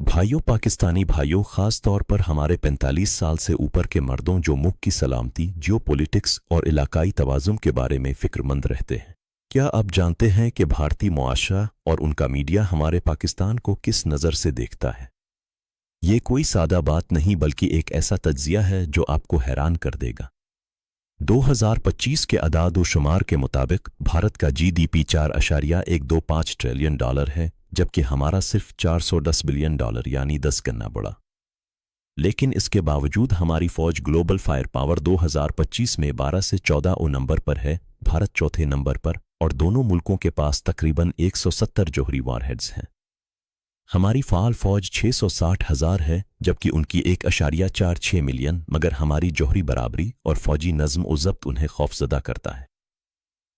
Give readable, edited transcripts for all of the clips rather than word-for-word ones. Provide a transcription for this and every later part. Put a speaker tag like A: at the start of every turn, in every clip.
A: भाइयों, पाकिस्तानी भाइयों, ख़ास तौर पर हमारे 45 साल से ऊपर के मर्दों जो मुल्क की सलामती, जियोपॉलिटिक्स और इलाकाई तवाज़ुन के बारे में फ़िक्रमंद रहते हैं। क्या आप जानते हैं कि भारतीय मुआशरा और उनका मीडिया हमारे पाकिस्तान को किस नज़र से देखता है? ये कोई सादा बात नहीं बल्कि एक ऐसा तज्ज़िया है जो आपको हैरान कर देगा। 2025 के अदाद व शुमार के मुताबिक भारत का जीडीपी $4.125 ट्रिलियन है, जबकि हमारा सिर्फ $410 बिलियन यानी 10 गुना बढ़ा। लेकिन इसके बावजूद हमारी फौज ग्लोबल फायर पावर 2025 में 12 से 14 नंबर पर है, भारत चौथे नंबर पर, और दोनों मुल्कों के पास तकरीबन 170 जौहरी वारहेड्स हैं। हमारी फ़ाल फौज 660,000 है, जबकि उनकी 1.46 मिलियन, मगर हमारी जौहरी बराबरी और फौजी नज़्म व ज़ब्त उन्हें खौफज़दा करता है।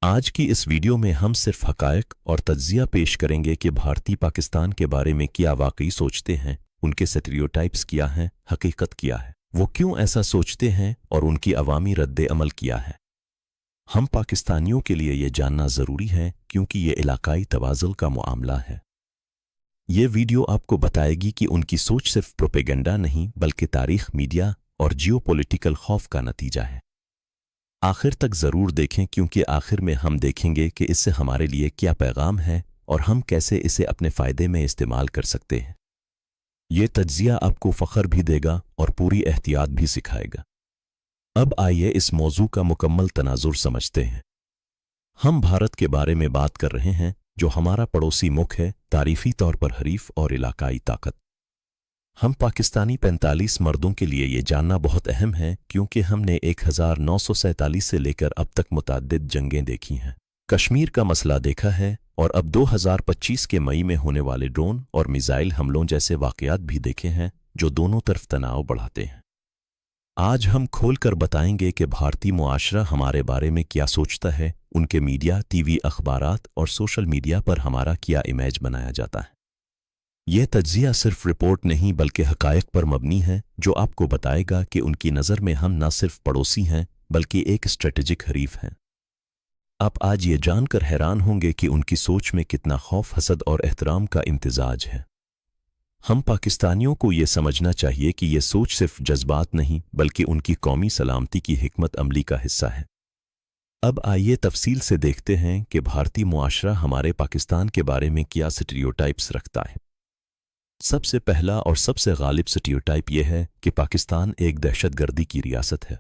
A: आज की इस वीडियो में हम सिर्फ हक़ाइक़ और तज्ज़िया पेश करेंगे कि भारतीय पाकिस्तान के बारे में क्या वाकई सोचते हैं, उनके स्टेरियोटाइप्स क्या हैं, हकीकत क्या है, वो क्यों ऐसा सोचते हैं और उनकी अवामी रद्द अमल क्या है। हम पाकिस्तानियों के लिए ये जानना ज़रूरी है क्योंकि ये इलाकाई तवाज़ुन का मामला है। ये वीडियो आपको बताएगी कि उनकी सोच सिर्फ प्रोपेगेंडा नहीं बल्कि तारीख़, मीडिया और जियोपॉलिटिकल खौफ का नतीजा है। आखिर तक ज़रूर देखें क्योंकि आखिर में हम देखेंगे कि इससे हमारे लिए क्या पैगाम है और हम कैसे इसे अपने फ़ायदे में इस्तेमाल कर सकते हैं। ये तज्ज़िया आपको फ़ख्र भी देगा और पूरी एहतियात भी सिखाएगा। अब आइए इस मौजू का मुकम्मल तनाजुर समझते हैं। हम भारत के बारे में बात कर रहे हैं जो हमारा पड़ोसी मुल्क है, तारीफ़ी तौर पर हरीफ और इलाकाई ताकत। हम पाकिस्तानी 45 मर्दों के लिए ये जानना बहुत अहम है क्योंकि हमने 1947 से लेकर अब तक मुतअद्दिद जंगें देखी हैं, कश्मीर का मसला देखा है और अब 2025 के मई में होने वाले ड्रोन और मिसाइल हमलों जैसे वाक़यात भी देखे हैं जो दोनों तरफ तनाव बढ़ाते हैं। आज हम खोल कर बताएंगे कि भारतीय मुआशरा हमारे बारे में क्या सोचता है, उनके मीडिया, टीवी, अखबारात और सोशल मीडिया पर हमारा क्या इमेज बनाया जाता है। यह तज्ज़िया सिर्फ रिपोर्ट नहीं बल्कि हक़ाइक़ पर मबनी है जो आपको बताएगा कि उनकी नज़र में हम न सिर्फ पड़ोसी हैं बल्कि एक स्ट्रेटेजिक हरीफ हैं। आप आज ये जानकर हैरान होंगे कि उनकी सोच में कितना खौफ, हसद और एहतराम का इम्तिजाज है। हम पाकिस्तानियों को ये समझना चाहिए कि ये सोच सिर्फ जज्बात नहीं बल्कि उनकी कौमी सलामती की हिकमत अमली का हिस्सा है। अब आइए तफसील से देखते हैं कि भारतीय मुआशरा हमारे पाकिस्तान के बारे में क्या स्टीरियोटाइप्स रखता है। सबसे पहला और सबसे गालिब स्टीरियोटाइप यह है कि पाकिस्तान एक दहशतगर्दी की रियासत है।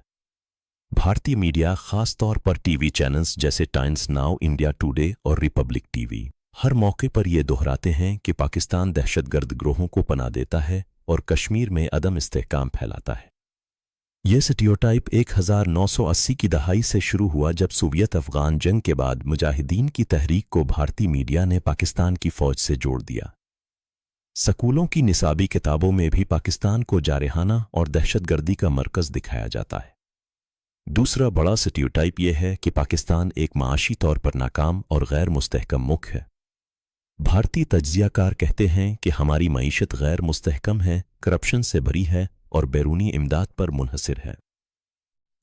A: भारतीय मीडिया, ख़ास तौर पर टीवी चैनल्स जैसे टाइम्स नाउ, इंडिया टुडे और रिपब्लिक टीवी, हर मौके पर ये दोहराते हैं कि पाकिस्तान दहशतगर्द ग्रोहों को पनाह देता है और कश्मीर में अदम इस्तेहकाम फैलाता है। यह स्टीरियोटाइप 1980 की दहाई से शुरू हुआ जब सोवियत अफ़गान जंग के बाद मुजाहिदीन की तहरीक को भारतीय मीडिया ने पाकिस्तान की फ़ौज से जोड़ दिया। स्कूलों की निसाबी किताबों में भी पाकिस्तान को जारहाना और दहशतगर्दी का मरकज़ दिखाया जाता है। दूसरा बड़ा स्टीरियोटाइप यह है कि पाकिस्तान एक माशी तौर पर नाकाम और गैर मुस्तहकम मुल्क है। भारतीय तज्ज़ियाकार कहते हैं कि हमारी मईशत गैर मुस्तहकम है, करप्शन से भरी है और बैरूनी इमदाद पर मुनहसिर है।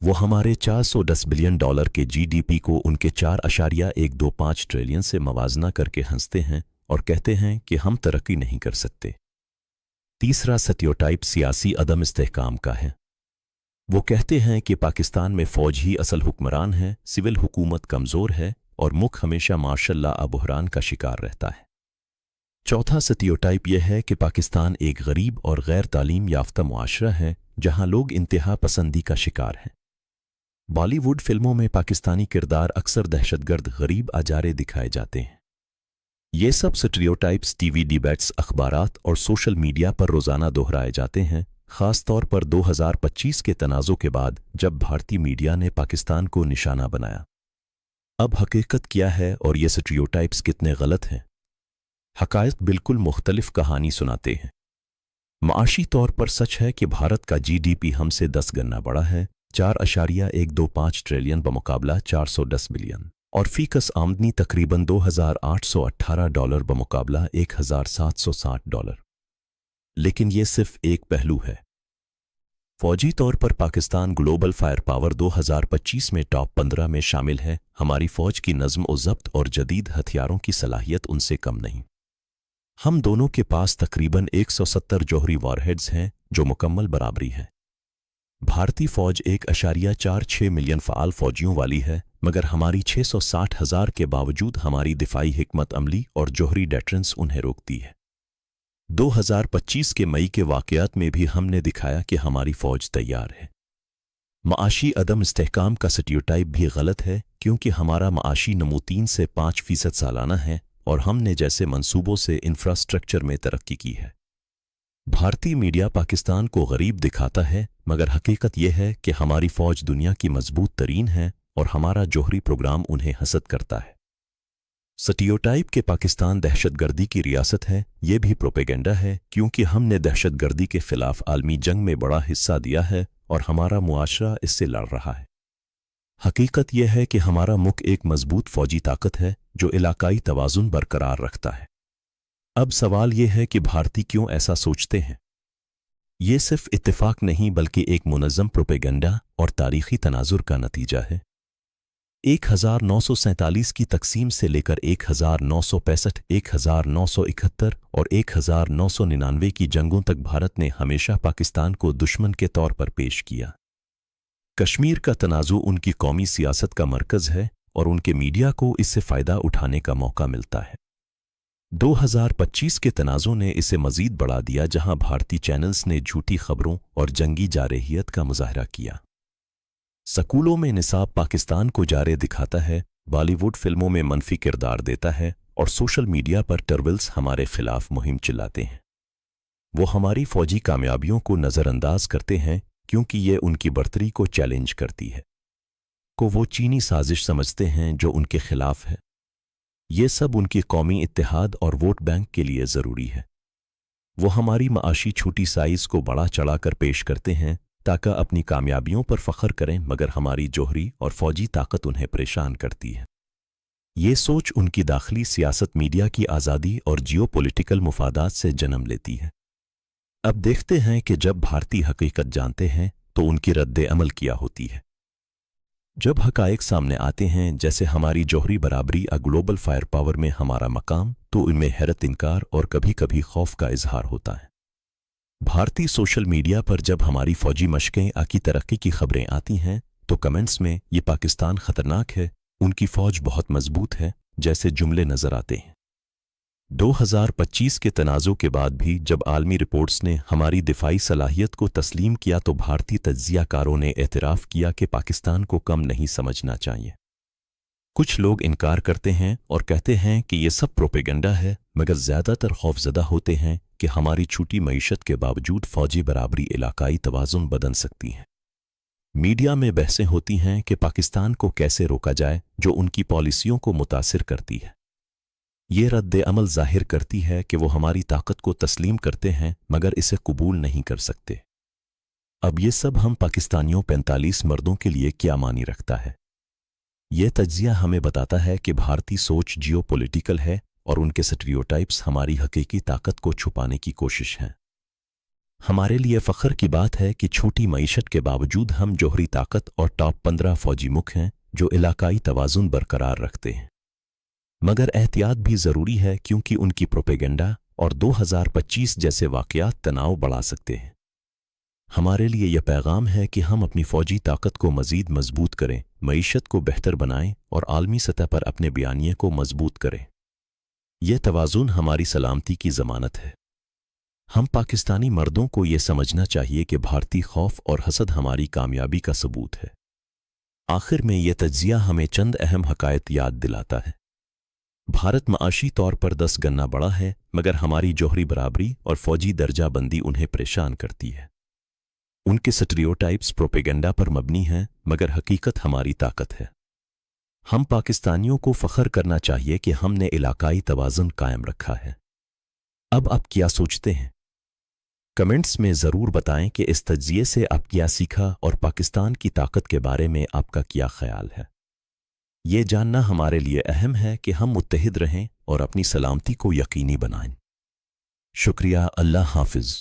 A: वो हमारे $410 बिलियन के जीडीपी को उनके 4.125 ट्रिलियन से मवाजना करके हंसते हैं और कहते हैं कि हम तरक्की नहीं कर सकते। तीसरा स्टीरियोटाइप सियासी अदम इस्तेहकाम का है। वो कहते हैं कि पाकिस्तान में फ़ौज ही असल हुक्मरान है, सिविल हुकूमत कमज़ोर है और मुल्क हमेशा मार्शल लॉ बहरान का शिकार रहता है। चौथा स्टीरियोटाइप यह है कि पाकिस्तान एक गरीब और गैर तालीम याफ्ता मुआशरा है जहां लोग इंतहा पसंदी का शिकार हैं। बॉलीवुड फिल्मों में पाकिस्तानी किरदार अक्सर दहशतगर्द, गरीब, आजारे दिखाए जाते हैं। ये सब स्टीरियोटाइप्स टीवी डिबेट्स, अखबारात और सोशल मीडिया पर रोज़ाना दोहराए जाते हैं, ख़ास तौर पर 2025 के तनाज़ों के बाद जब भारतीय मीडिया ने पाकिस्तान को निशाना बनाया। अब हकीकत क्या है और ये स्टीरियोटाइप्स कितने गलत हैं? हक़ाइक़ बिल्कुल मुख्तलिफ कहानी सुनाते हैं। माशी तौर पर सच है कि भारत का जीडीपी हमसे 10 गुना बड़ा है, 4.125 ट्रिलियन बमुकाबला 410 बिलियन, और फ़ीकस आमदनी तकरीबन $2,818 बमुकाबला $1,760। लेकिन ये सिर्फ एक पहलू है। फौजी तौर पर पाकिस्तान ग्लोबल फायर पावर 2025 में टॉप 15 में शामिल है। हमारी फ़ौज की नज़्म व ज़ब्त और जदीद हथियारों की सलाहियत उनसे कम नहीं। हम दोनों के पास तकरीबन 170 जौहरी वॉरहेड्स हैं जो मुकम्मल बराबरी हैं। भारतीय फौज 1.46 मिलियन फ़ाल फौजियों वाली है, मगर हमारी 660,000 के बावजूद हमारी दिफाई हिकमत अमली और जौहरी डेटरेंस उन्हें रोकती है। 2025 के मई के वाक़यात में भी हमने दिखाया कि हमारी फ़ौज तैयार है। माशी अदम इस्तेहकाम का स्टीरियोटाइप भी गलत है, क्योंकि हमारा माशी नमू 3 से 5% सालाना है और हमने जैसे मंसूबों से इंफ्रास्ट्रक्चर में तरक्की की है। भारतीय मीडिया पाकिस्तान को गरीब दिखाता है, मगर हकीकत यह है कि हमारी फ़ौज दुनिया की मजबूत तरीन है और हमारा जौहरी प्रोग्राम उन्हें हसद करता है। स्टीरियोटाइप के पाकिस्तान दहशतगर्दी की रियासत है, ये भी प्रोपेगेंडा है, क्योंकि हमने दहशतगर्दी के खिलाफ आलमी जंग में बड़ा हिस्सा दिया है और हमारा मुआशरा इससे लड़ रहा है। हकीकत यह है कि हमारा मुल्क एक मजबूत फौजी ताकत है जो इलाकाई तवाज़ुन बरकरार रखता है। अब सवाल यह है कि भारतीय क्यों ऐसा सोचते हैं। ये सिर्फ इत्तेफाक नहीं बल्कि एक मुनज़्ज़म प्रोपेगेंडा और तारीख़ी तनाजुर का नतीजा है। 1947 की तकसीम से लेकर 1965, 1971 और 1999 की जंगों तक भारत ने हमेशा पाकिस्तान को दुश्मन के तौर पर पेश किया। कश्मीर का तनाज़ु उनकी कौमी सियासत का मरकज़ है और उनके मीडिया को इससे फ़ायदा उठाने का मौका मिलता है। 2025 के तनाज़ों ने इसे मज़ीद बढ़ा दिया, जहां भारतीय चैनल्स ने झूठी खबरों और जंगी जारहियत का मुजाहरा किया। स्कूलों में निसाब पाकिस्तान को जारे दिखाता है, बॉलीवुड फिल्मों में मनफी किरदार देता है और सोशल मीडिया पर टर्विल्स हमारे खिलाफ मुहिम चलाते हैं। वो हमारी फौजी कामयाबियों को नज़रअंदाज करते हैं क्योंकि ये उनकी बर्तरी को चैलेंज करती है। वो चीनी साजिश समझते हैं जो उनके खिलाफ है। ये सब उनकी कौमी इत्तेहाद और वोट बैंक के लिए ज़रूरी है। वो हमारी माशी छोटी साइज़ को बड़ा चढ़ा कर पेश करते हैं ताकि अपनी कामयाबियों पर फ़ख्र करें, मगर हमारी जौहरी और फ़ौजी ताकत उन्हें परेशान करती है। ये सोच उनकी दाखिली सियासत, मीडिया की आज़ादी और जियोपॉलिटिकल मुफादात से जन्म लेती है। अब देखते हैं कि जब भारतीय हकीकत जानते हैं तो उनकी रद्द अमल क्या होती है। जब हकायक सामने आते हैं, जैसे हमारी जौहरी बराबरी और ग्लोबल फायर पावर में हमारा मकाम, तो इनमें हैरत, इनकार और कभी कभी खौफ का इजहार होता है। भारतीय सोशल मीडिया पर जब हमारी फौजी मशकें की तरक्की की खबरें आती हैं तो कमेंट्स में ये पाकिस्तान खतरनाक है, उनकी फौज बहुत मजबूत है जैसे जुमले नजर आते हैं। 2025 के तनाज़ों के बाद भी जब आलमी रिपोर्ट्स ने हमारी दिफाई सलाहियत को तस्लीम किया तो भारतीय तज्ज़ियाकारों ने एतराफ़ किया कि पाकिस्तान को कम नहीं समझना चाहिए। कुछ लोग इनकार करते हैं और कहते हैं कि ये सब प्रोपेगेंडा है, मगर ज़्यादातर खौफज़दा होते हैं कि हमारी छोटी मईशत के बावजूद फ़ौजी बराबरी इलाकाई तवाज़ुन बदल सकती है। मीडिया में बहसें होती हैं कि पाकिस्तान को कैसे रोका जाए, जो उनकी पॉलिसियों को मुतासिर करती है। ये रद्द अमल ज़ाहिर करती है कि वो हमारी ताकत को तस्लीम करते हैं मगर इसे कबूल नहीं कर सकते। अब ये सब हम पाकिस्तानियों 45 मर्दों के लिए क्या मानी रखता है। ये तज्ज़िया हमें बताता है कि भारतीय सोच जियोपॉलिटिकल है और उनके स्टीरियोटाइप्स हमारी हकीकी ताकत को छुपाने की कोशिश है। हमारे लिए फ़ख्र की बात है कि छोटी मईशत के बावजूद हम जौहरी ताकत और टॉप 15 फौजी मुल्क हैं जो इलाकाई तवाज़ुन बरकरार रखते हैं। मगर एहतियात भी ज़रूरी है, क्योंकि उनकी प्रोपेगेंडा और 2025 जैसे वाक़यात तनाव बढ़ा सकते हैं। हमारे लिए यह पैगाम है कि हम अपनी फ़ौजी ताकत को मज़ीद मजबूत करें, मईशत को बेहतर बनाएं और आलमी सतह पर अपने बयानिए को मजबूत करें। यह तवाज़ुन हमारी सलामती की ज़मानत है। हम पाकिस्तानी मर्दों को यह समझना चाहिए कि भारतीय खौफ और हसद हमारी कामयाबी का सबूत है। आखिर में यह तज्ज़िया हमें चंद अहम हक़ाइक़ याद दिलाता है। भारत माशी तौर पर 10 गना बड़ा है, मगर हमारी जौहरी बराबरी और फ़ौजी दर्जा बंदी उन्हें परेशान करती है। उनके स्टीरियोटाइप्स प्रोपेगेंडा पर मबनी हैं, मगर हकीकत हमारी ताकत है। हम पाकिस्तानियों को फ़ख्र करना चाहिए कि हमने इलाकाई तवाज़ुन कायम रखा है। अब आप क्या सोचते हैं? कमेंट्स में ज़रूर बताएं कि इस तज्ज़िये से आप क्या सीखा और पाकिस्तान की ताकत के बारे में आपका क्या ख्याल है। ये जानना हमारे लिए अहम है कि हम मुत्तहिद रहें और अपनी सलामती को यकीनी बनाएं। शुक्रिया। अल्लाह हाफ़िज़।